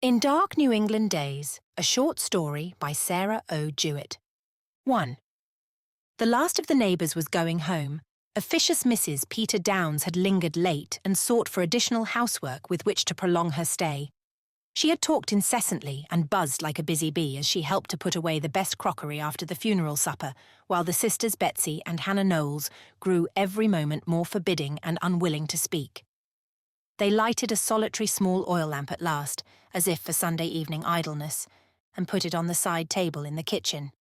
In Dark New England Days, a short story by Sarah O. Jewett. 1. The last of the neighbours was going home. Officious Mrs. Peter Downs had lingered late and sought for additional housework with which to prolong her stay. She had talked incessantly and buzzed like a busy bee as she helped to put away the best crockery after the funeral supper, while the sisters Betsey and Hannah Knowles grew every moment more forbidding and unwilling to speak. They lighted a solitary small oil lamp at last, as if for Sunday evening idleness, and put it on the side table in the kitchen.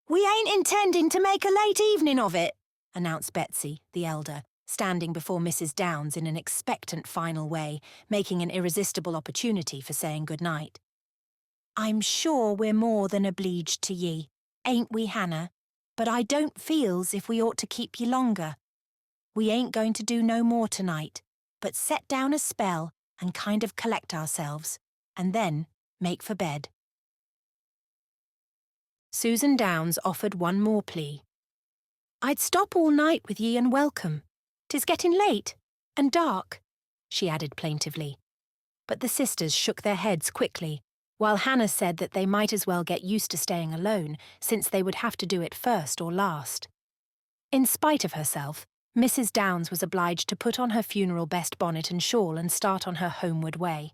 "We ain't intending to make a late evening of it," announced Betsey, the elder, standing before Mrs. Downs in an expectant final way, making an irresistible opportunity for saying good night. "I'm sure we're more than obleeged to ye, ain't we, Hannah? But I don't feel's if we ought to keep ye longer. We ain't going to do no more tonight, but set down a spell and kind of collect ourselves, and then make for bed." Susan Downs offered one more plea. "I'd stop all night with ye and welcome. 'Tis getting late and dark," she added plaintively. But the sisters shook their heads quickly, while Hannah said that they might as well get used to staying alone, since they would have to do it first or last. In spite of herself, Mrs. Downs was obliged to put on her funeral best bonnet and shawl and start on her homeward way.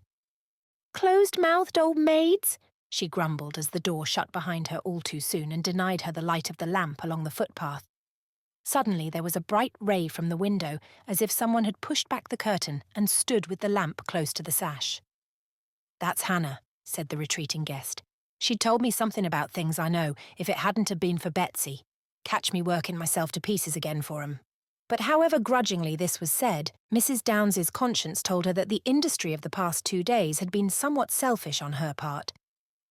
"Closed-mouthed old maids," she grumbled as the door shut behind her all too soon and denied her the light of the lamp along the footpath. Suddenly there was a bright ray from the window, as if someone had pushed back the curtain and stood with the lamp close to the sash. "That's Hannah," said the retreating guest. "She'd told me something about things I know, if it hadn't have been for Betsey. Catch me working myself to pieces again for 'em." But however grudgingly this was said, Mrs. Downs's conscience told her that the industry of the past 2 days had been somewhat selfish on her part.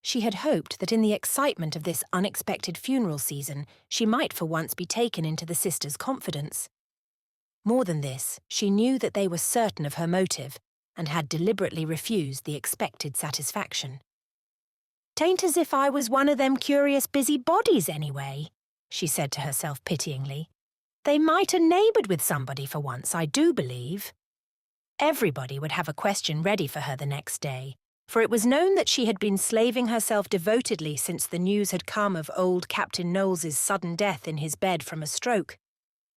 She had hoped that in the excitement of this unexpected funeral season, she might for once be taken into the sisters' confidence. More than this, she knew that they were certain of her motive, and had deliberately refused the expected satisfaction. "'Tain't as if I was one of them curious busy bodies anyway," she said to herself pityingly. "They might have neighboured with somebody for once, I do believe." Everybody would have a question ready for her the next day, for it was known that she had been slaving herself devotedly since the news had come of old Captain Knowles's sudden death in his bed from a stroke,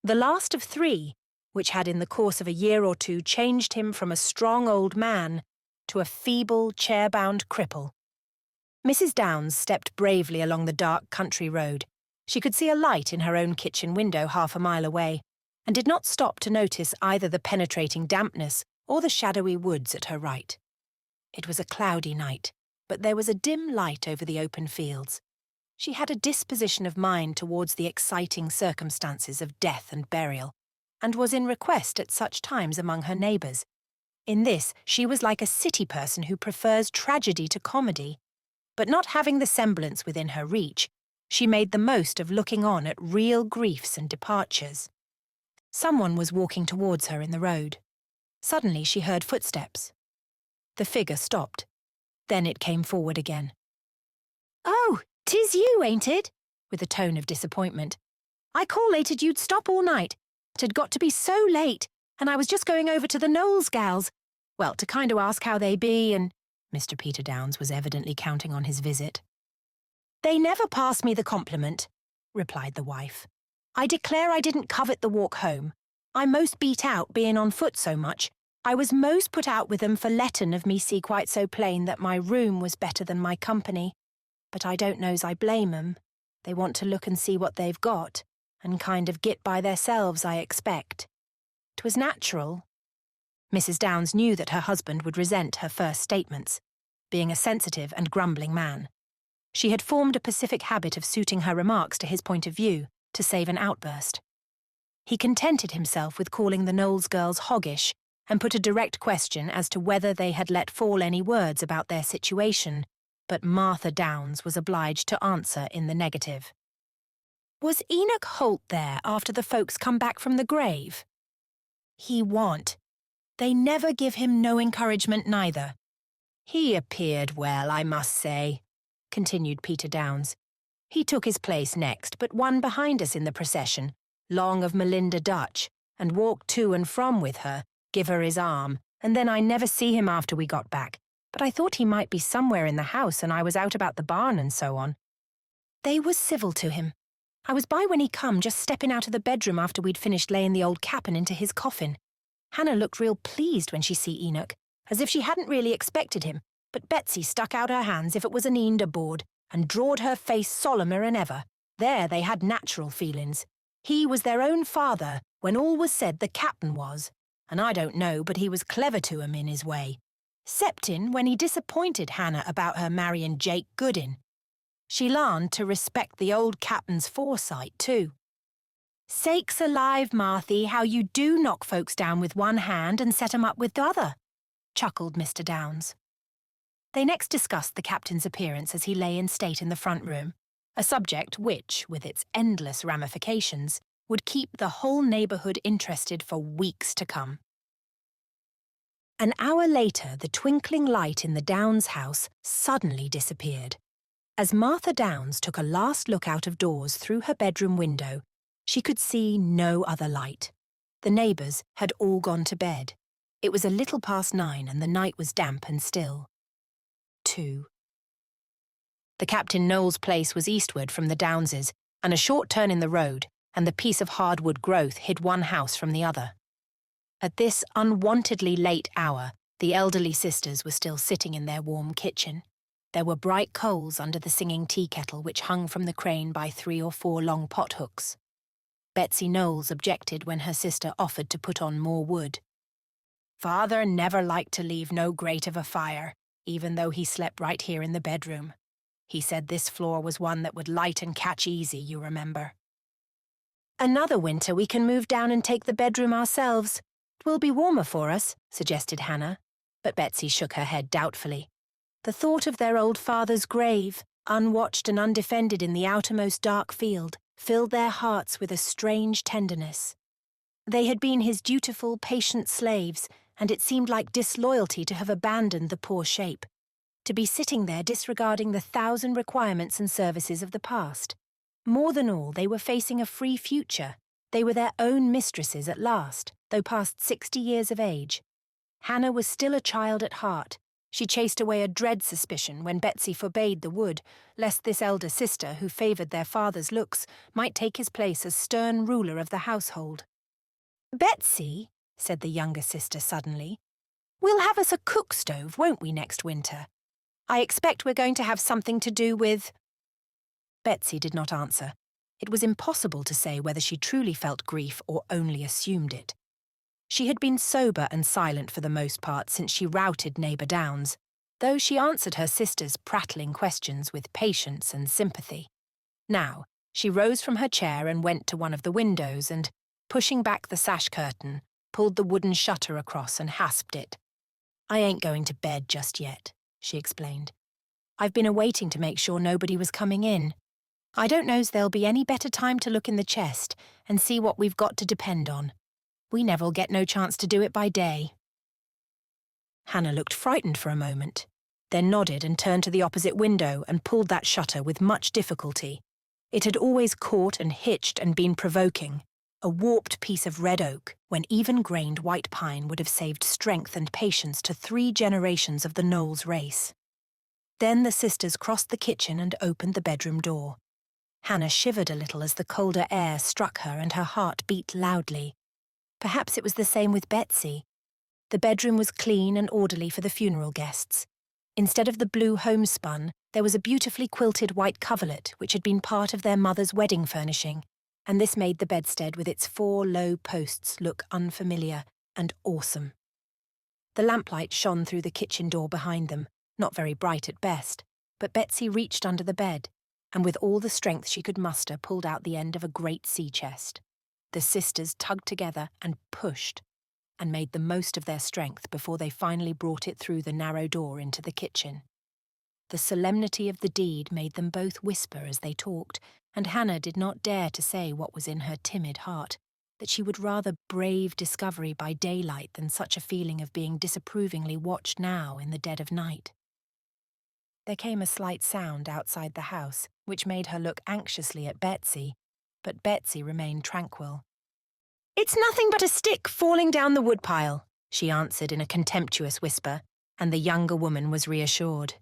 the last of 3, which had in the course of a year or 2 changed him from a strong old man to a feeble, chair-bound cripple. Mrs. Downs stepped bravely along the dark country road. She could see a light in her own kitchen window half a mile away, and did not stop to notice either the penetrating dampness or the shadowy woods at her right. It was a cloudy night, but there was a dim light over the open fields. She had a disposition of mind towards the exciting circumstances of death and burial, and was in request at such times among her neighbours. In this she was like a city person who prefers tragedy to comedy, but not having the semblance within her reach, she made the most of looking on at real griefs and departures. Someone was walking towards her in the road. Suddenly she heard footsteps. The figure stopped. Then it came forward again. "Oh, 'tis you, ain't it?" with a tone of disappointment. "I callated you'd stop all night. It had got to be so late, and I was just going over to the Knowles gals. Well, to kind o' ask how they be, and—" Mr. Peter Downs was evidently counting on his visit. "They never passed me the compliment," replied the wife. "I declare I didn't covet the walk home. I'm most beat out being on foot so much. I was most put out with them for lettin' of me see quite so plain that my room was better than my company. But I don't know's I blame 'em. They want to look and see what they've got, and kind of git by theirselves, I expect. 'Twas natural." Mrs. Downs knew that her husband would resent her first statements, being a sensitive and grumbling man. She had formed a pacific habit of suiting her remarks to his point of view, to save an outburst. He contented himself with calling the Knowles girls hoggish, and put a direct question as to whether they had let fall any words about their situation, but Martha Downs was obliged to answer in the negative. "Was Enoch Holt there after the folks come back from the grave?" "He wa'n't. They never give him no encouragement neither." "He appeared well, I must say," continued Peter Downs. "He took his place next, but one behind us in the procession, long of Melinda Dutch, and walked to and from with her, give her his arm, and then I never see him after we got back, but I thought he might be somewhere in the house and I was out about the barn and so on. They was civil to him. I was by when he come, just stepping out of the bedroom after we'd finished laying the old cap'n into his coffin. Hannah looked real pleased when she see Enoch, as if she hadn't really expected him, but Betsy stuck out her hands if it was an eend aboard and drawed her face solemner than ever. There they had natural feelings. He was their own father, when all was said the cap'n was, and I don't know, but he was clever to 'em in his way. Septin when he disappointed Hannah about her marrying Jake Goodin. She learned to respect the old cap'n's foresight, too. Sakes alive, Marthy, how you do knock folks down with one hand and set 'em up with the other, chuckled Mr. Downs. They next discussed the captain's appearance as he lay in state in the front room, a subject which, with its endless ramifications, would keep the whole neighbourhood interested for weeks to come. An hour later, the twinkling light in the Downs house suddenly disappeared. As Martha Downs took a last look out of doors through her bedroom window, she could see no other light. The neighbours had all gone to bed. It was a little past 9 and the night was damp and still. 2. The Captain Knowles' place was eastward from the Downses, and a short turn in the road, and the piece of hardwood growth hid one house from the other. At this unwontedly late hour, the elderly sisters were still sitting in their warm kitchen. There were bright coals under the singing tea kettle which hung from the crane by 3 or 4 long pothooks. Betsy Knowles objected when her sister offered to put on more wood. Father never liked to leave no grate of a fire, even though he slept right here in the bedroom. He said this floor was one that would light and catch easy, you remember. Another winter we can move down and take the bedroom ourselves. 'Twill be warmer for us, suggested Hannah, but Betsy shook her head doubtfully. The thought of their old father's grave, unwatched and undefended in the outermost dark field, filled their hearts with a strange tenderness. They had been his dutiful, patient slaves, and it seemed like disloyalty to have abandoned the poor shape, to be sitting there disregarding the 1,000 requirements and services of the past. More than all, they were facing a free future. They were their own mistresses at last, though past 60 years of age. Hannah was still a child at heart. She chased away a dread suspicion when Betsy forbade the wood, lest this elder sister, who favoured their father's looks, might take his place as stern ruler of the household. "Betsy," said the younger sister suddenly, "we'll have us a cook stove, won't we, next winter? I expect we're going to have something to do with—" Betsy did not answer. It was impossible to say whether she truly felt grief or only assumed it. She had been sober and silent for the most part since she routed neighbour Downs, though she answered her sister's prattling questions with patience and sympathy. Now, she rose from her chair and went to one of the windows and, pushing back the sash curtain, pulled the wooden shutter across and hasped it. "I ain't going to bed just yet," she explained. "I've been awaiting to make sure nobody was coming in. I don't know's there'll be any better time to look in the chest and see what we've got to depend on. We never'll get no chance to do it by day." Hannah looked frightened for a moment, then nodded and turned to the opposite window and pulled that shutter with much difficulty. It had always caught and hitched and been provoking, a warped piece of red oak, when even-grained white pine would have saved strength and patience to 3 generations of the Knowles race. Then the sisters crossed the kitchen and opened the bedroom door. Hannah shivered a little as the colder air struck her and her heart beat loudly. Perhaps it was the same with Betsy. The bedroom was clean and orderly for the funeral guests. Instead of the blue homespun, there was a beautifully quilted white coverlet which had been part of their mother's wedding furnishing, and this made the bedstead with its 4 low posts look unfamiliar and awesome. The lamplight shone through the kitchen door behind them, not very bright at best, but Betsy reached under the bed, and with all the strength she could muster pulled out the end of a great sea chest. The sisters tugged together and pushed, and made the most of their strength before they finally brought it through the narrow door into the kitchen. The solemnity of the deed made them both whisper as they talked, and Hannah did not dare to say what was in her timid heart, that she would rather brave discovery by daylight than such a feeling of being disapprovingly watched now in the dead of night. There came a slight sound outside the house, which made her look anxiously at Betsy, but Betsy remained tranquil. "It's nothing but a stick falling down the woodpile," she answered in a contemptuous whisper. and the younger woman was reassured.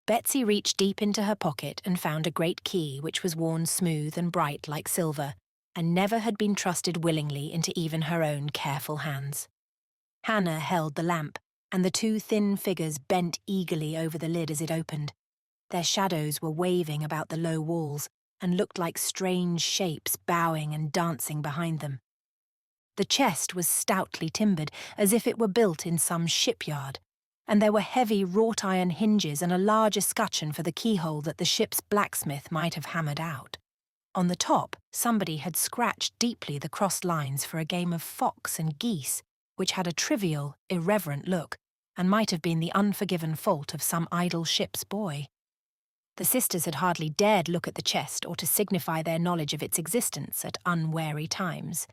Betsey reached deep into her pocket and found a great key which was worn smooth and bright like silver, and never had been trusted willingly into even her own careful hands. Hannah held the lamp, and the two thin figures bent eagerly over the lid as it opened. Their shadows were waving about the low walls and looked like strange shapes bowing and dancing behind them. The chest was stoutly timbered, as if it were built in some shipyard, and there were heavy wrought-iron hinges and a large escutcheon for the keyhole that the ship's blacksmith might have hammered out. On the top, somebody had scratched deeply the crossed lines for a game of fox and geese, which had a trivial, irreverent look, and might have been the unforgiven fault of some idle ship's boy. The sisters had hardly dared look at the chest or to signify their knowledge of its existence at unwary times.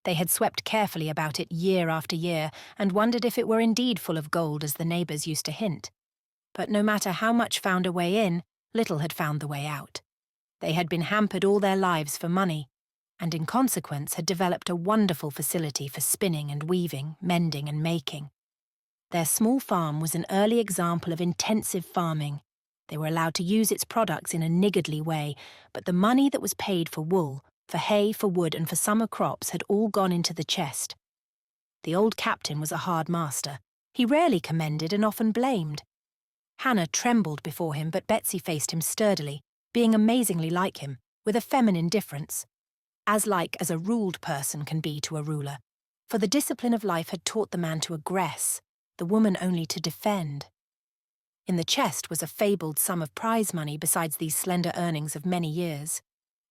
They had swept carefully about it year after year and wondered if it were indeed full of gold as the neighbours used to hint. But no matter how much found a way in, little had found the way out. They had been hampered all their lives for money, and in consequence had developed a wonderful facility for spinning and weaving, mending and making. Their small farm was an early example of intensive farming. They were allowed to use its products in a niggardly way, but the money that was paid for wool, for hay, for wood and for summer crops had all gone into the chest. The old captain was a hard master. He rarely commended and often blamed. Hannah trembled before him, but Betsey faced him sturdily, being amazingly like him, with a feminine difference. As like as a ruled person can be to a ruler, for the discipline of life had taught the man to aggress, the woman only to defend. In the chest was a fabled sum of prize money besides these slender earnings of many years.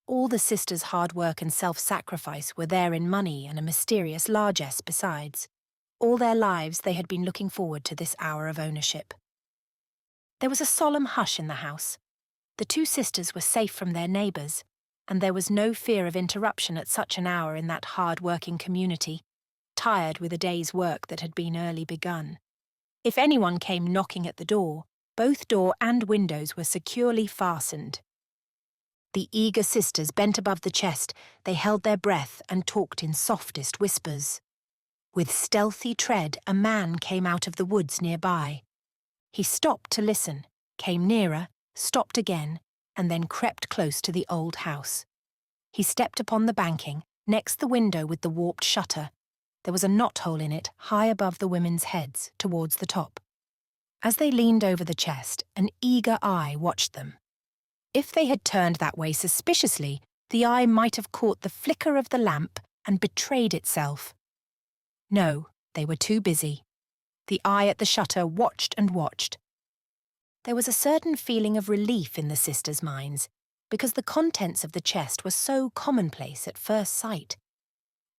All the sisters' hard work and self-sacrifice were there in money and a mysterious largesse besides. All their lives they had been looking forward to this hour of ownership. There was a solemn hush in the house. The two sisters were safe from their neighbours, and there was no fear of interruption at such an hour in that hard-working community, tired with a day's work that had been early begun. If anyone came knocking at the door, both door and windows were securely fastened. The eager sisters bent above the chest, they held their breath and talked in softest whispers. With stealthy tread, a man came out of the woods nearby. He stopped to listen, came nearer, stopped again, and then crept close to the old house. He stepped upon the banking, next the window with the warped shutter. There was a knothole in it, high above the women's heads, towards the top. As they leaned over the chest, an eager eye watched them. If they had turned that way suspiciously, the eye might have caught the flicker of the lamp and betrayed itself. No, they were too busy. The eye at the shutter watched and watched. There was a certain feeling of relief in the sisters' minds, because the contents of the chest were so commonplace at first sight.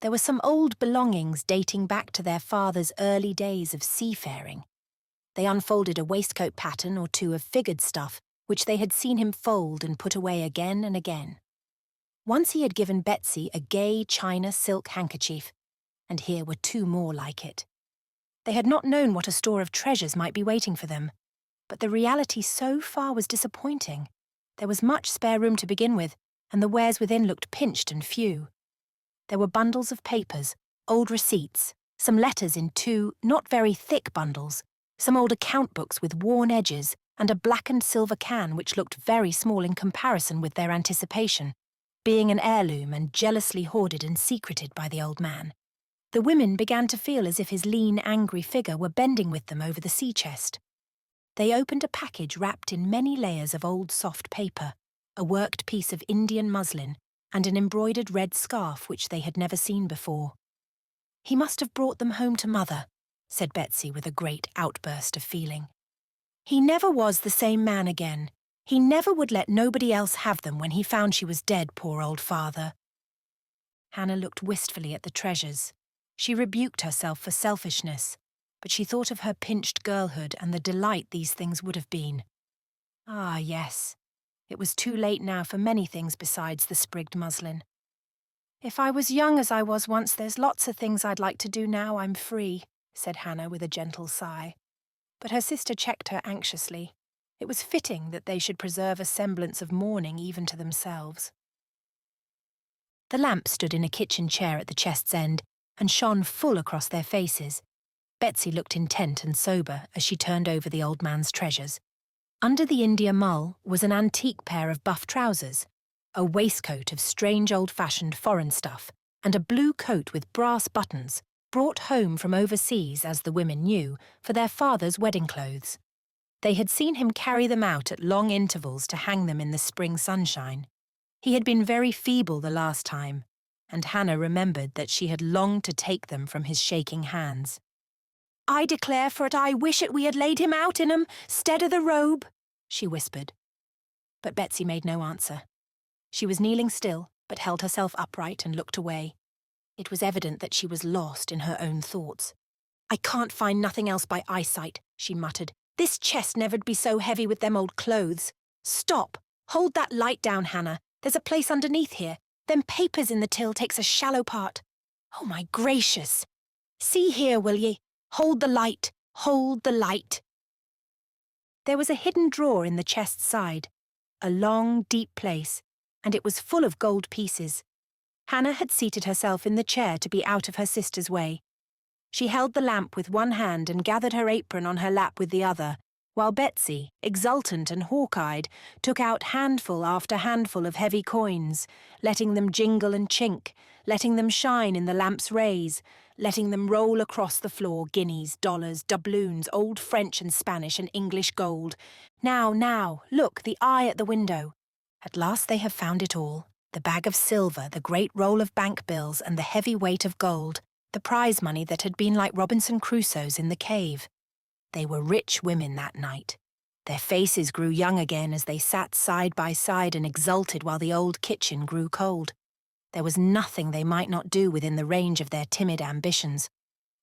There were some old belongings dating back to their father's early days of seafaring. They unfolded a waistcoat pattern or two of figured stuff, which they had seen him fold and put away again and again. Once he had given Betsey a gay china silk handkerchief, and here were two more like it. They had not known what a store of treasures might be waiting for them, but the reality so far was disappointing. There was much spare room to begin with, and the wares within looked pinched and few. There were bundles of papers, old receipts, some letters in two not very thick bundles, some old account books with worn edges, and a blackened silver can which looked very small in comparison with their anticipation, being an heirloom and jealously hoarded and secreted by the old man. The women began to feel as if his lean, angry figure were bending with them over the sea chest. They opened a package wrapped in many layers of old soft paper, a worked piece of Indian muslin, and an embroidered red scarf which they had never seen before. "He must have brought them home to Mother," said Betsey with a great outburst of feeling. "He never was the same man again. He never would let nobody else have them when he found she was dead, poor old father." Hannah looked wistfully at the treasures. She rebuked herself for selfishness, but she thought of her pinched girlhood and the delight these things would have been. Ah, yes. It was too late now for many things besides the sprigged muslin. "If I was young as I was once, there's lots of things I'd like to do now I'm free," said Hannah with a gentle sigh. But her sister checked her anxiously. It was fitting that they should preserve a semblance of mourning even to themselves. The lamp stood in a kitchen chair at the chest's end and shone full across their faces. Betsy looked intent and sober as she turned over the old man's treasures. Under the India mull was an antique pair of buff trousers, a waistcoat of strange old-fashioned foreign stuff, and a blue coat with brass buttons, brought home from overseas, as the women knew, for their father's wedding clothes. They had seen him carry them out at long intervals to hang them in the spring sunshine. He had been very feeble the last time, and Hannah remembered that she had longed to take them from his shaking hands. "I declare for it I wish it we had laid him out in 'em, 'stead of the robe," she whispered. But Betsy made no answer. She was kneeling still, but held herself upright and looked away. It was evident that she was lost in her own thoughts. "I can't find nothing else by eyesight," she muttered. "This chest never'd be so heavy with them old clothes. Stop! Hold that light down, Hannah. There's a place underneath here. Them papers in the till takes a shallow part. Oh, my gracious! See here, will ye? Hold the light. Hold the light." There was a hidden drawer in the chest's side, a long, deep place, and it was full of gold pieces. Hannah had seated herself in the chair to be out of her sister's way. She held the lamp with one hand and gathered her apron on her lap with the other, while Betsy, exultant and hawk-eyed, took out handful after handful of heavy coins, letting them jingle and chink, letting them shine in the lamp's rays, letting them roll across the floor, guineas, dollars, doubloons, old French and Spanish and English gold. Now, look, the eye at the window. At last they have found it all, the bag of silver, the great roll of bank bills, and the heavy weight of gold, the prize money that had been like Robinson Crusoe's in the cave. They were rich women that night. Their faces grew young again as they sat side by side and exulted while the old kitchen grew cold. There was nothing they might not do within the range of their timid ambitions.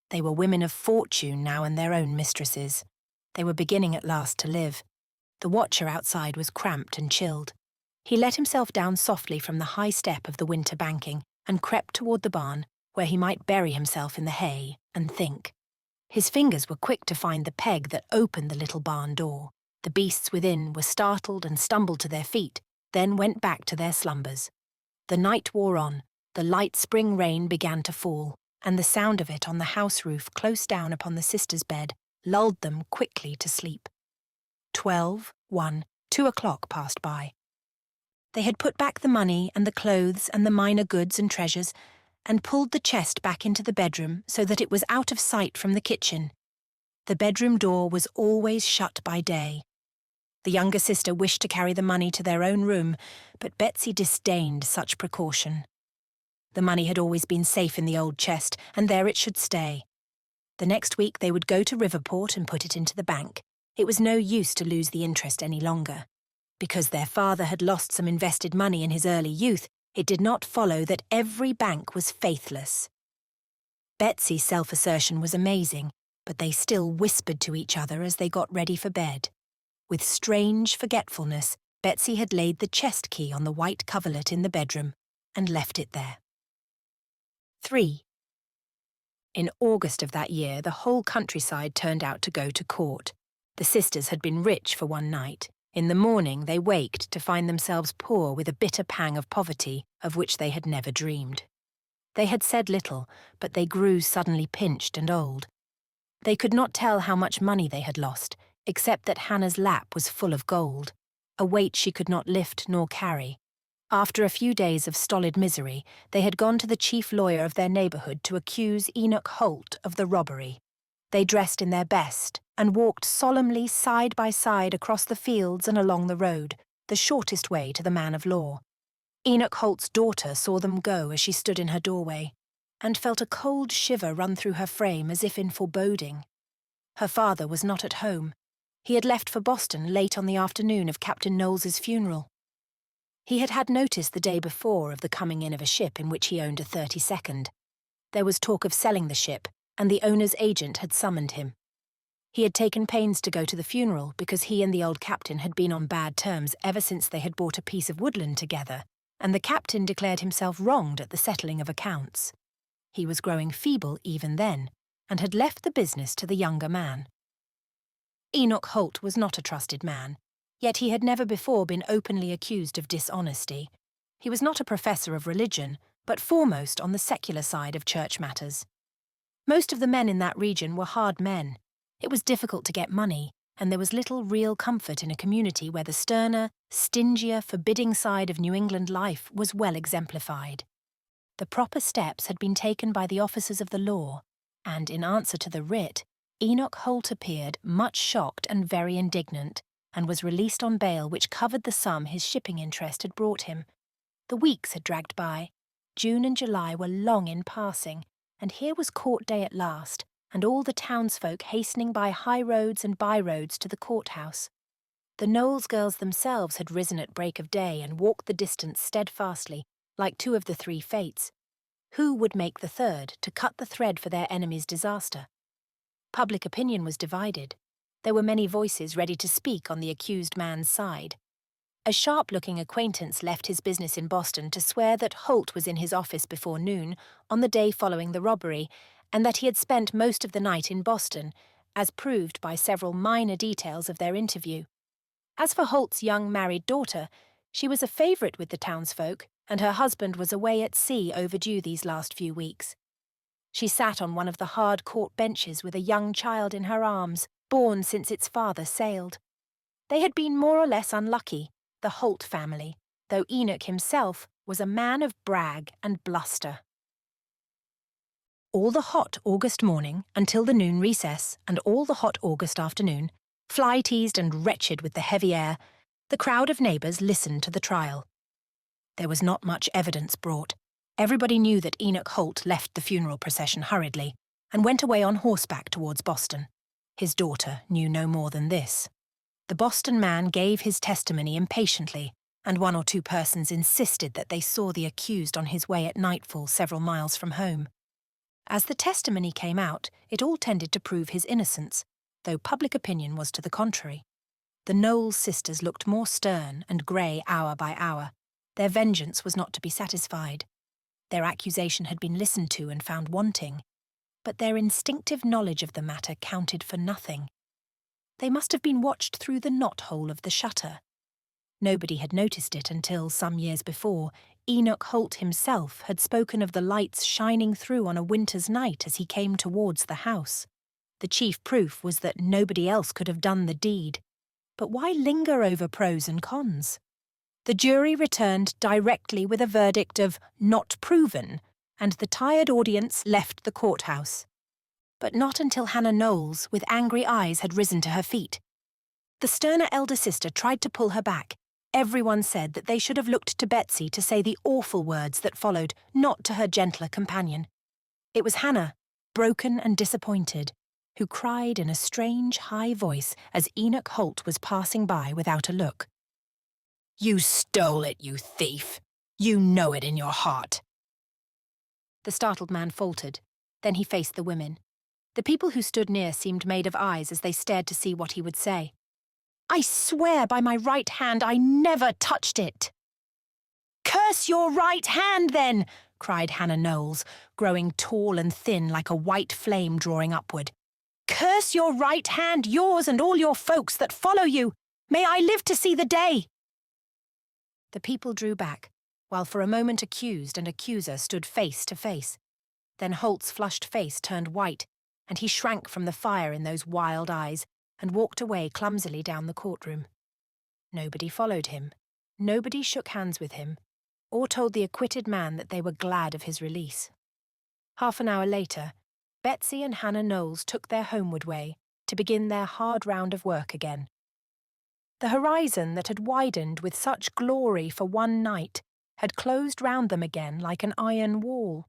They were women of fortune now and their own mistresses. They were beginning at last to live. The watcher outside was cramped and chilled. He let himself down softly from the high step of the winter banking and crept toward the barn, where he might bury himself in the hay and think. His fingers were quick to find the peg that opened the little barn door. The beasts within were startled and stumbled to their feet, then went back to their slumbers. The night wore on, the light spring rain began to fall, and the sound of it on the house roof close down upon the sisters' bed lulled them quickly to sleep. 12, 1, 2 o'clock passed by. They had put back the money and the clothes and the minor goods and treasures, and pulled the chest back into the bedroom so that it was out of sight from the kitchen. The bedroom door was always shut by day. The younger sister wished to carry the money to their own room, but Betsy disdained such precaution. The money had always been safe in the old chest, and there it should stay. The next week they would go to Riverport and put it into the bank. It was no use to lose the interest any longer. Because their father had lost some invested money in his early youth, it did not follow that every bank was faithless. Betsy's self-assertion was amazing, but they still whispered to each other as they got ready for bed. With strange forgetfulness, Betsy had laid the chest key on the white coverlet in the bedroom and left it there. 3. In August of that year, the whole countryside turned out to go to court. The sisters had been rich for one night. In the morning, they waked to find themselves poor with a bitter pang of poverty of which they had never dreamed. They had said little, but they grew suddenly pinched and old. They could not tell how much money they had lost, except that Hannah's lap was full of gold, a weight she could not lift nor carry. After a few days of stolid misery, they had gone to the chief lawyer of their neighbourhood to accuse Enoch Holt of the robbery. They dressed in their best and walked solemnly side by side across the fields and along the road, the shortest way to the man of law. Enoch Holt's daughter saw them go as she stood in her doorway, and felt a cold shiver run through her frame as if in foreboding. Her father was not at home. He had left for Boston late on the afternoon of Captain Knowles's funeral. He had had notice the day before of the coming in of a ship in which he owned a 32nd. There was talk of selling the ship, and the owner's agent had summoned him. He had taken pains to go to the funeral because he and the old captain had been on bad terms ever since they had bought a piece of woodland together, and the captain declared himself wronged at the settling of accounts. He was growing feeble even then, and had left the business to the younger man. Enoch Holt was not a trusted man, yet he had never before been openly accused of dishonesty. He was not a professor of religion, but foremost on the secular side of church matters. Most of the men in that region were hard men. It was difficult to get money, and there was little real comfort in a community where the sterner, stingier, forbidding side of New England life was well exemplified. The proper steps had been taken by the officers of the law, and in answer to the writ, Enoch Holt appeared much shocked and very indignant, and was released on bail which covered the sum his shipping interest had brought him. The weeks had dragged by. June and July were long in passing, and here was court day at last, and all the townsfolk hastening by high roads and by-roads to the courthouse. The Knowles girls themselves had risen at break of day and walked the distance steadfastly, like two of the three fates. Who would make the third to cut the thread for their enemy's disaster? Public opinion was divided. There were many voices ready to speak on the accused man's side. A sharp-looking acquaintance left his business in Boston to swear that Holt was in his office before noon, on the day following the robbery, and that he had spent most of the night in Boston, as proved by several minor details of their interview. As for Holt's young married daughter, she was a favourite with the townsfolk, and her husband was away at sea overdue these last few weeks. She sat on one of the hard court benches with a young child in her arms, born since its father sailed. They had been more or less unlucky, the Holt family, though Enoch himself was a man of brag and bluster. All the hot August morning until the noon recess, and all the hot August afternoon, fly-teased and wretched with the heavy air, the crowd of neighbours listened to the trial. There was not much evidence brought. Everybody knew that Enoch Holt left the funeral procession hurriedly and went away on horseback towards Boston. His daughter knew no more than this. The Boston man gave his testimony impatiently, and one or two persons insisted that they saw the accused on his way at nightfall several miles from home. As the testimony came out, it all tended to prove his innocence, though public opinion was to the contrary. The Knowles sisters looked more stern and grey hour by hour. Their vengeance was not to be satisfied. Their accusation had been listened to and found wanting, but their instinctive knowledge of the matter counted for nothing. They must have been watched through the knot-hole of the shutter. Nobody had noticed it until, some years before, Enoch Holt himself had spoken of the lights shining through on a winter's night as he came towards the house. The chief proof was that nobody else could have done the deed. But why linger over pros and cons? The jury returned directly with a verdict of not proven, and the tired audience left the courthouse. But not until Hannah Knowles, with angry eyes, had risen to her feet. The sterner elder sister tried to pull her back. Everyone said that they should have looked to Betsy to say the awful words that followed, not to her gentler companion. It was Hannah, broken and disappointed, who cried in a strange, high voice as Enoch Holt was passing by without a look. "You stole it, you thief! You know it in your heart!" The startled man faltered. Then he faced the women. The people who stood near seemed made of eyes as they stared to see what he would say. "I swear by my right hand I never touched it." "Curse your right hand, then!" cried Hannah Knowles, growing tall and thin like a white flame drawing upward. "Curse your right hand, yours and all your folks that follow you! May I live to see the day!" The people drew back, while for a moment accused and accuser stood face to face. Then Holt's flushed face turned white, and he shrank from the fire in those wild eyes and walked away clumsily down the courtroom. Nobody followed him. Nobody shook hands with him, or told the acquitted man that they were glad of his release. Half an hour later, Betsey and Hannah Knowles took their homeward way to begin their hard round of work again. The horizon that had widened with such glory for one night had closed round them again like an iron wall.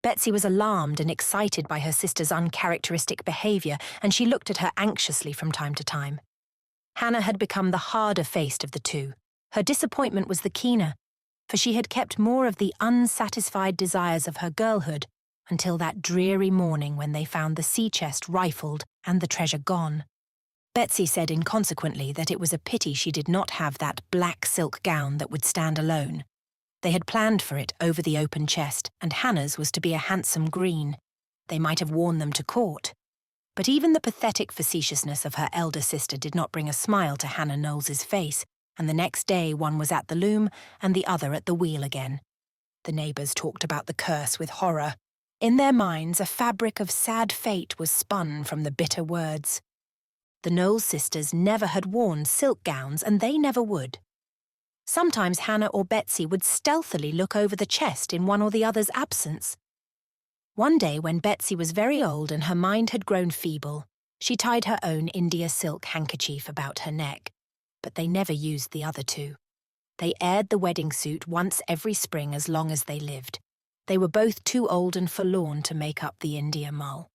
Betsey was alarmed and excited by her sister's uncharacteristic behaviour, and she looked at her anxiously from time to time. Hannah had become the harder-faced of the two. Her disappointment was the keener, for she had kept more of the unsatisfied desires of her girlhood until that dreary morning when they found the sea chest rifled and the treasure gone. Betsey said inconsequently that it was a pity she did not have that black silk gown that would stand alone. They had planned for it over the open chest, and Hannah's was to be a handsome green. They might have worn them to court. But even the pathetic facetiousness of her elder sister did not bring a smile to Hannah Knowles's face, and the next day one was at the loom and the other at the wheel again. The neighbours talked about the curse with horror. In their minds, a fabric of sad fate was spun from the bitter words. The Knowles sisters never had worn silk gowns, and they never would. Sometimes Hannah or Betsy would stealthily look over the chest in one or the other's absence. One day, when Betsy was very old and her mind had grown feeble, she tied her own India silk handkerchief about her neck, but they never used the other two. They aired the wedding suit once every spring as long as they lived. They were both too old and forlorn to make up the India mull.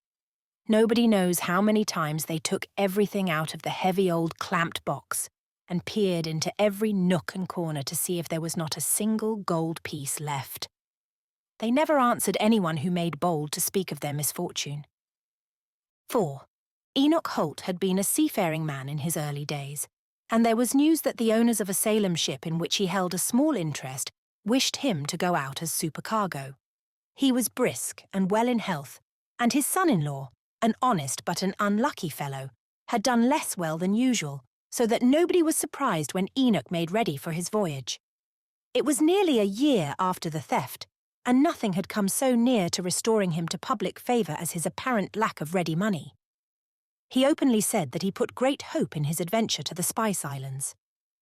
Nobody knows how many times they took everything out of the heavy old clamped box and peered into every nook and corner to see if there was not a single gold piece left. They never answered anyone who made bold to speak of their misfortune. 4. Enoch Holt had been a seafaring man in his early days, and there was news that the owners of a Salem ship in which he held a small interest wished him to go out as supercargo. He was brisk and well in health, and his son-in-law, an honest but an unlucky fellow, had done less well than usual, so that nobody was surprised when Enoch made ready for his voyage. It was nearly a year after the theft, and nothing had come so near to restoring him to public favour as his apparent lack of ready money. He openly said that he put great hope in his adventure to the Spice Islands,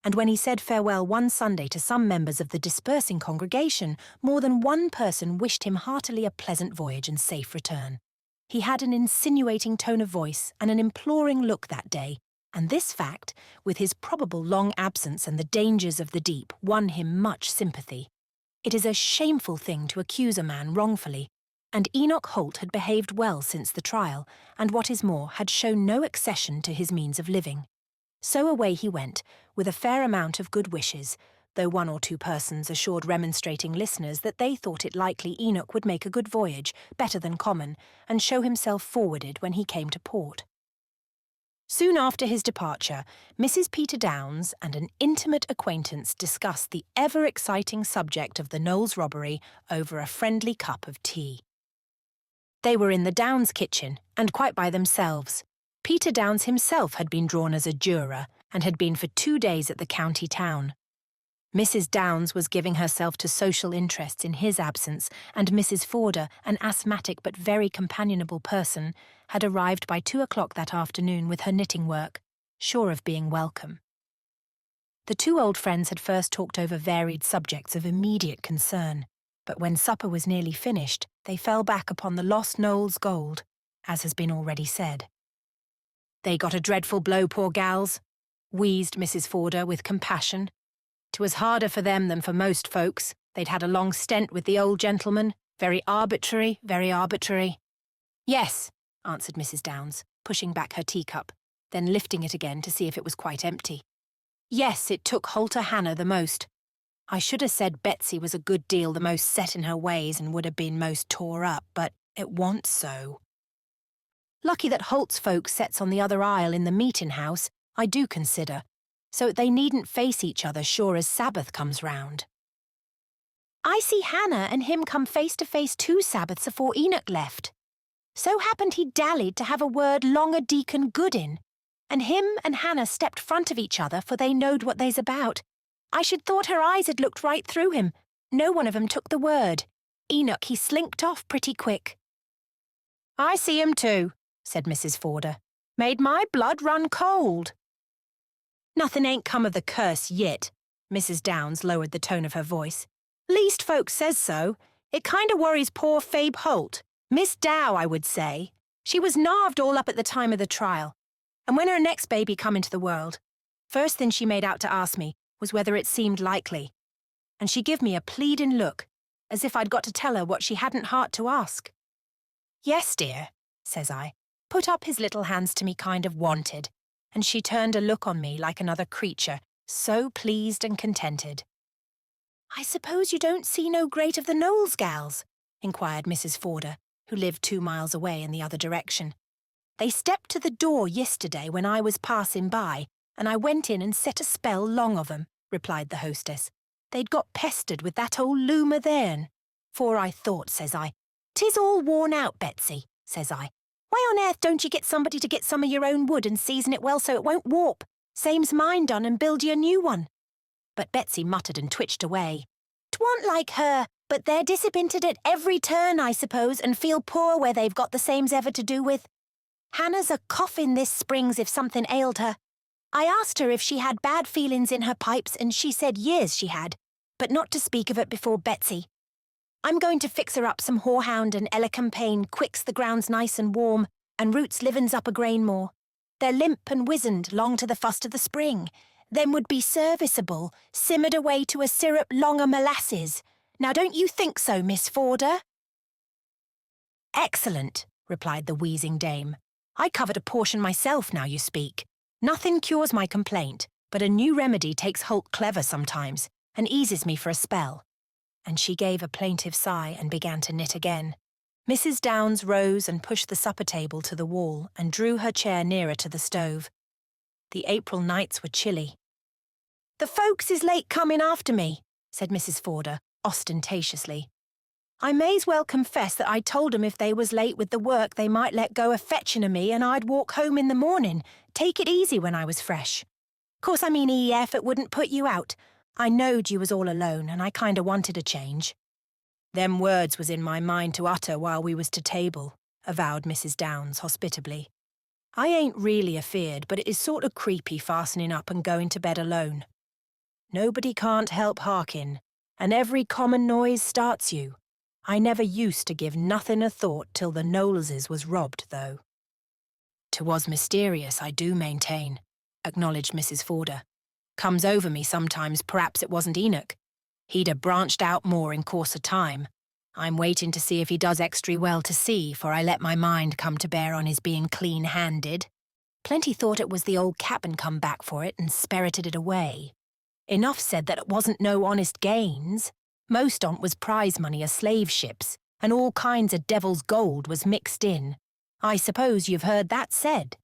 and when he said farewell one Sunday to some members of the dispersing congregation, more than one person wished him heartily a pleasant voyage and safe return. He had an insinuating tone of voice and an imploring look that day, and this fact, with his probable long absence and the dangers of the deep, won him much sympathy. It is a shameful thing to accuse a man wrongfully, and Enoch Holt had behaved well since the trial, and what is more, had shown no accession to his means of living. So away he went, with a fair amount of good wishes, though one or two persons assured remonstrating listeners that they thought it likely Enoch would make a good voyage, better than common, and show himself forwarded when he came to port. Soon after his departure, Mrs. Peter Downs and an intimate acquaintance discussed the ever-exciting subject of the Knowles robbery over a friendly cup of tea. They were in the Downs kitchen, and quite by themselves. Peter Downs himself had been drawn as a juror, and had been for 2 days at the county town. Mrs. Downs was giving herself to social interests in his absence, and Mrs. Forder, an asthmatic but very companionable person, had arrived by 2 o'clock that afternoon with her knitting work, sure of being welcome. The two old friends had first talked over varied subjects of immediate concern, but when supper was nearly finished, they fell back upon the lost Knowles gold, as has been already said. "They got a dreadful blow, poor gals," wheezed Mrs. Forder with compassion. "'Twas harder for them than for most folks. They'd had a long stent with the old gentleman. Very arbitrary, very arbitrary." "Yes," answered Mrs. Downs, pushing back her teacup, then lifting it again to see if it was quite empty. "Yes, it took Halter Hannah the most. I should have said Betsy was a good deal the most set in her ways and would have been most tore up, but it wa'n't so. Lucky that Holt's folks sets on the other aisle in the meetin' house, I do consider, so they needn't face each other sure as Sabbath comes round. I see Hannah and him come face to face 2 Sabbaths afore Enoch left. So happened he dallied to have a word long a deacon good in, and him and Hannah stepped front of each other, for they knowed what they's about. I should thought her eyes had looked right through him. No one of 'em took the word. Enoch, he slinked off pretty quick." "I see 'em too," said Mrs. Forder. "Made my blood run cold." "Nothing ain't come of the curse yit." Mrs. Downs lowered the tone of her voice. "Least folks says so. It kind of worries poor Phabe Holt. Miss Dow, I would say. She was narved all up at the time of the trial. And when her next baby come into the world, first thing she made out to ask me was whether it seemed likely. And she give me a pleadin' look, as if I'd got to tell her what she hadn't heart to ask. 'Yes, dear,' says I, put up his little hands to me kind of wanted, and she turned a look on me like another creature, so pleased and contented. 'I suppose you don't see no great of the Knowles gals?' inquired Mrs. Forder, who lived 2 miles away in the other direction. 'They stepped to the door yesterday when I was passing by, and I went in and set a spell long of 'em,' replied the hostess. 'They'd got pestered with that old loom o' theirn. For I thought, says I, ''tis all worn out, Betsy,' says I. 'Why on earth don't you get somebody to get some of your own wood and season it well so it won't warp, same's mine done, and build you a new one?' But Betsy muttered and twitched away. 'Twa'n't like her, But they're disappointed at every turn, I suppose, and feel poor where they've got the same's ever to do with. Hannah's a coffin this springs if something ailed her. I asked her if she had bad feelings in her pipes, and she said years she had, but not to speak of it before Betsey. I'm going to fix her up some horehound and elecampane quicks the grounds nice and warm, and roots livens up a grain more. They're limp and wizened long to the fust of the spring. Them would be serviceable, simmered away to a syrup long o' molasses. Now don't you think so, Miss Forder? Excellent, replied the wheezing dame. I covered a portion myself now you speak. Nothing cures my complaint, but a new remedy takes hold clever sometimes, and eases me for a spell. And she gave a plaintive sigh and began to knit again. Mrs. Downs rose and pushed the supper table to the wall and drew her chair nearer to the stove. The April nights were chilly. The folks is late coming after me, said Mrs. Forder, ostentatiously. I may's well confess that I told 'em if they was late with the work they might let go a fetching of me and I'd walk home in the morning, take it easy when I was fresh. Course I mean if it wouldn't put you out. I knowed you was all alone and I kinder wanted a change. Them words was in my mind to utter while we was to table, avowed Mrs. Downs hospitably. I ain't really afeard, but it is sort of creepy fastening up and going to bed alone. Nobody can't help harking, and every common noise starts you. I never used to give nothing a thought till the Knowleses was robbed, though. 'Twas mysterious, I do maintain, acknowledged Mrs. Forder. Comes over me sometimes perhaps it wasn't Enoch. He'd a branched out more in course of time. I'm waiting to see if he does extry well to see, for I let my mind come to bear on his being clean-handed. Plenty thought it was the old cap'n come back for it and spirited it away. Enough said that it wasn't no honest gains. Most on't was prize money o' slave ships, and all kinds of devil's gold was mixed in. I suppose you've heard that said?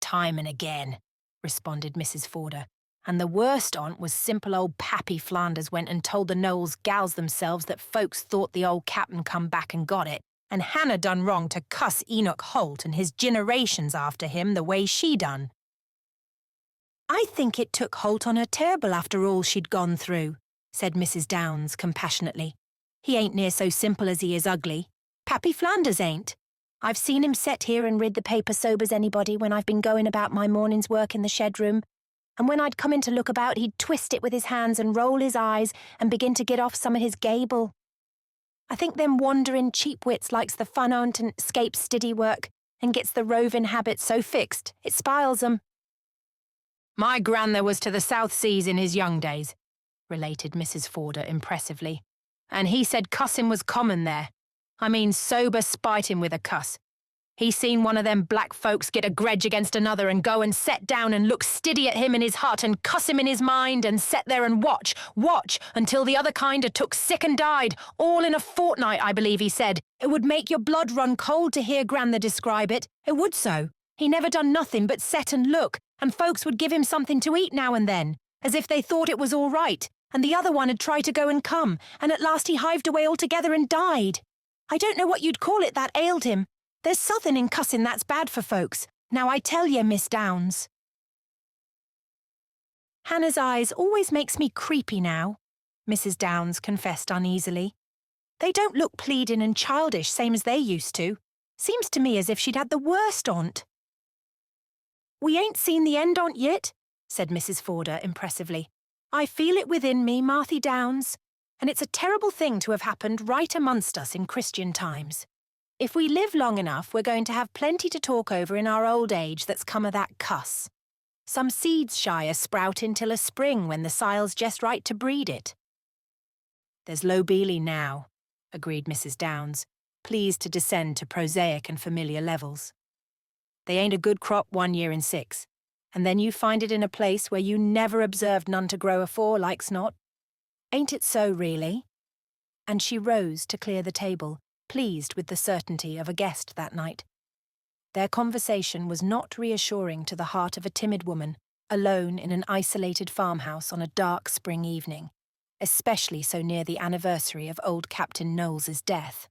Time and again, responded Mrs. Forder. And the worst on't was simple old Pappy Flanders went and told the Knowles gals themselves that folks thought the old cap'n come back and got it, and Hannah done wrong to cuss Enoch Holt and his generations after him the way she done. I think it took Holt on her terrible after all she'd gone through, said Mrs. Downs compassionately. He ain't near so simple as he is ugly. Pappy Flanders ain't. I've seen him set here and read the paper sober's anybody when I've been going about my morning's work in the shed room, and when I'd come in to look about he'd twist it with his hands and roll his eyes and begin to get off some of his gable. I think them wandering cheap wits likes the fun on't and escapes stiddy work, and gets the roving habit so fixed it spiles 'em. My grandther was to the South Seas in his young days, related Mrs. Forder impressively, and he said cussing was common there. I mean sober spiting with a cuss. He seen one of them black folks get a grudge against another and go and set down and look stiddy at him in his hut and cuss him in his mind and set there and watch, until the other kind took sick and died, all in a fortnight, I believe he said. It would make your blood run cold to hear grandther describe it. It would so. He never done nothing but set and look, and folks would give him something to eat now and then, as if they thought it was all right, and the other one had tried to go and come, and at last he hived away altogether and died. I don't know what you'd call it that ailed him. There's suthin in cussin' that's bad for folks. Now I tell ye, Miss Downs. Hannah's eyes always makes me creepy now, Mrs. Downs confessed uneasily. They don't look pleading and childish same as they used to. Seems to me as if she'd had the worst on't. We ain't seen the end on't yit, said Mrs. Forder impressively. I feel it within me, Marthy Downs, and it's a terrible thing to have happened right amongst us in Christian times. If we live long enough, we're going to have plenty to talk over in our old age that's come of that cuss. Some seeds shy a sproutin' till a spring when the sile's just right to breed it. There's lobelie now, agreed Mrs. Downs, pleased to descend to prosaic and familiar levels. They ain't a good crop 1 year in 6, and then you find it in a place where you never observed none to grow afore, like's not. Ain't it so, really? And she rose to clear the table, pleased with the certainty of a guest that night. Their conversation was not reassuring to the heart of a timid woman, alone in an isolated farmhouse on a dark spring evening, especially so near the anniversary of old Captain Knowles's death.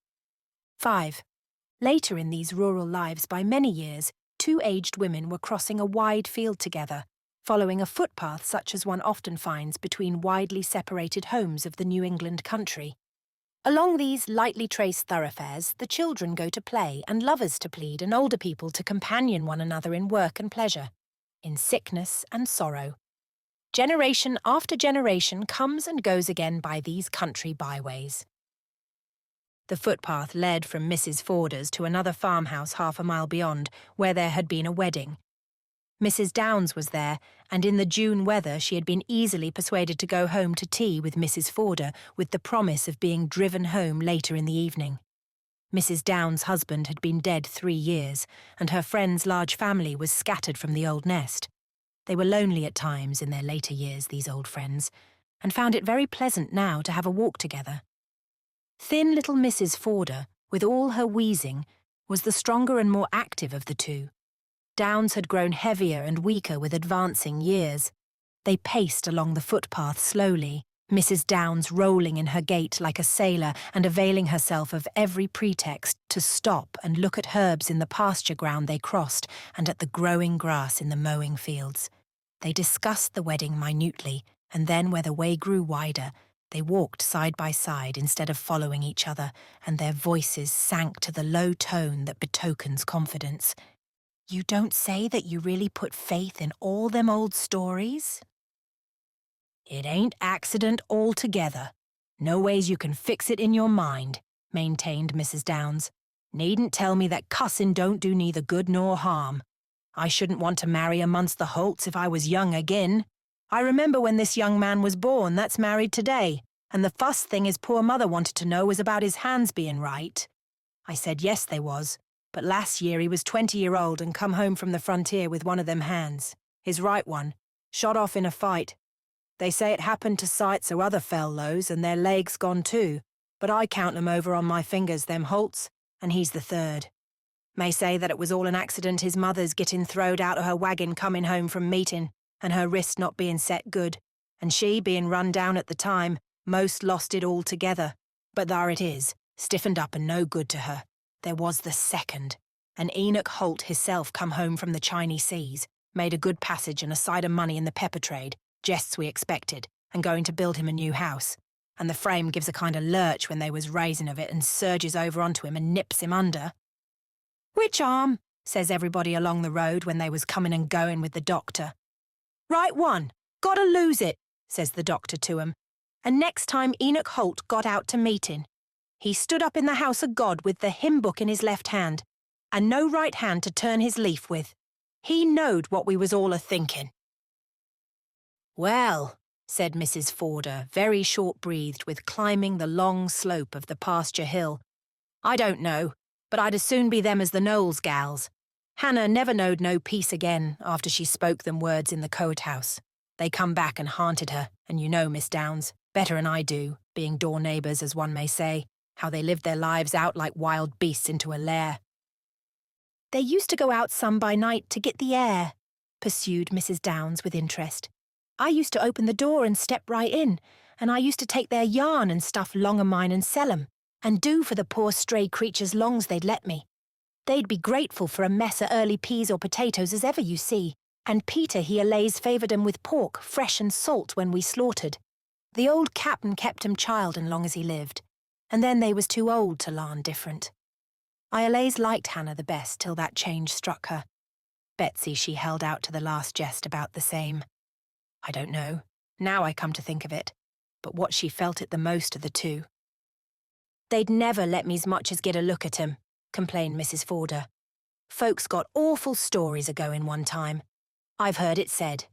5. Later in these rural lives by many years, 2 aged women were crossing a wide field together, following a footpath such as one often finds between widely separated homes of the New England country. Along these lightly traced thoroughfares, the children go to play and lovers to plead and older people to companion one another in work and pleasure, in sickness and sorrow. Generation after generation comes and goes again by these country byways. The footpath led from Mrs. Forder's to another farmhouse half a mile beyond, where there had been a wedding. Mrs. Downs was there, and in the June weather she had been easily persuaded to go home to tea with Mrs. Forder with the promise of being driven home later in the evening. Mrs. Downs' husband had been dead 3 years, and her friend's large family was scattered from the old nest. They were lonely at times in their later years, these old friends, and found it very pleasant now to have a walk together. Thin little Mrs. Forder, with all her wheezing, was the stronger and more active of the two. Downs had grown heavier and weaker with advancing years. They paced along the footpath slowly, Mrs. Downs rolling in her gait like a sailor and availing herself of every pretext to stop and look at herbs in the pasture ground they crossed and at the growing grass in the mowing fields. They discussed the wedding minutely, and then, where the way grew wider, they walked side by side instead of following each other, and their voices sank to the low tone that betokens confidence. "You don't say that you really put faith in all them old stories?" "It ain't accident altogether. No ways you can fix it in your mind," maintained Mrs. Downs. "Needn't tell me that cussin' don't do neither good nor harm. I shouldn't want to marry amongst the Holts if I was young again. I remember when this young man was born that's married today, and the first thing his poor mother wanted to know was about his hands being right. I said yes they was, but last year he was 20-year-old and come home from the frontier with one of them hands, his right one, shot off in a fight. They say it happened to sights o' other fellows and their legs gone too, but I count them over on my fingers, them Holts, and he's the third. May say that it was all an accident his mother's getting throwed out of her wagon coming home from meeting, and her wrist not being set good, and she, being run down at the time, most lost it altogether. But there it is, stiffened up and no good to her. There was the second, and Enoch Holt hisself come home from the Chinese seas, made a good passage and a sight of money in the pepper trade, jests we expected, and going to build him a new house. And the frame gives a kind of lurch when they was raising of it and surges over onto him and nips him under. "Which arm?" says everybody along the road when they was coming and going with the doctor. "Right one. Gotta lose it," says the doctor to 'em. And next time Enoch Holt got out to meeting, he stood up in the house of God with the hymn book in his left hand, and no right hand to turn his leaf with. He knowed what we was all a-thinking. "Well," said Mrs. Forder, very short-breathed with climbing the long slope of the pasture hill, "I don't know, but I'd as soon be them as the Knowles gals. Hannah never knowed no peace again after she spoke them words in the coat house. They come back and haunted her, and you know, Miss Downs, better'n I do, being door neighbours as one may say, how they lived their lives out like wild beasts into a lair." "They used to go out some by night to get the air," pursued Mrs. Downs with interest. "I used to open the door and step right in, and I used to take their yarn and stuff long o' mine and sell 'em, and do for the poor stray creatures long's they'd let me. They'd be grateful for a mess o' early peas or potatoes as ever you see, and Peter he allays favoured 'em with pork, fresh and salt when we slaughtered. The old cap'n kept 'em child'n long as he lived, and then they was too old to larn different. I allays liked Hannah the best till that change struck her. Betsey she held out to the last jest about the same. I don't know, now I come to think of it, but what she felt it the most of the two. "They'd never let me's much as get a look at 'em," complained Mrs. Forder. "Folks got awful stories a-going one time. I've heard it said,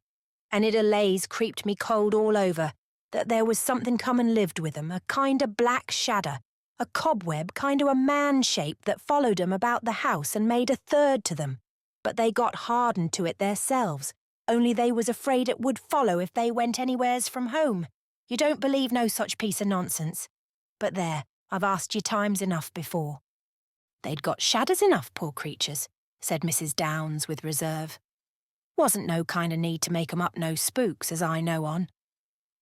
and it allays creeped me cold all over, that there was something come and lived with 'em, a kind o' black shadder, a cobweb kind o' a man shape that followed 'em about the house and made a third to them, but they got hardened to it theirselves, only they was afraid it would follow if they went anywheres from home. You don't believe no such piece of nonsense. But there, I've asked you times enough before." "They'd got shadders enough, poor creatures," said Mrs. Downs with reserve. "Wasn't no kind of need to make 'em up no spooks, as I know on.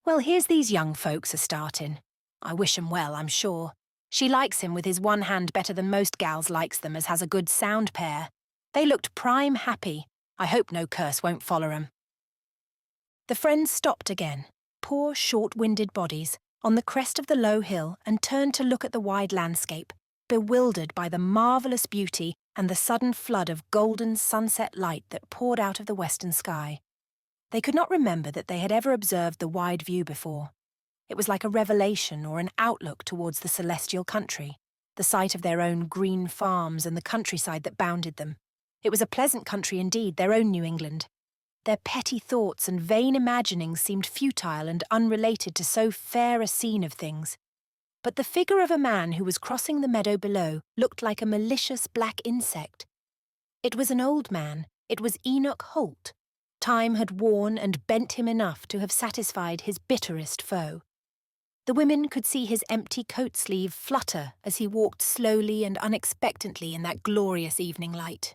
Well, here's these young folks a-starting. I wish 'em well, I'm sure. She likes him with his one hand better than most gals likes them as has a good sound pair. They looked prime happy. I hope no curse won't foller 'em." The friends stopped again, poor short-winded bodies, on the crest of the low hill and turned to look at the wide landscape, bewildered by the marvellous beauty and the sudden flood of golden sunset light that poured out of the western sky. They could not remember that they had ever observed the wide view before. It was like a revelation or an outlook towards the celestial country, the sight of their own green farms and the countryside that bounded them. It was a pleasant country indeed, their own New England. Their petty thoughts and vain imaginings seemed futile and unrelated to so fair a scene of things. But the figure of a man who was crossing the meadow below looked like a malicious black insect. It was an old man. It was Enoch Holt. Time had worn and bent him enough to have satisfied his bitterest foe. The women could see his empty coat sleeve flutter as he walked slowly and unexpectedly in that glorious evening light.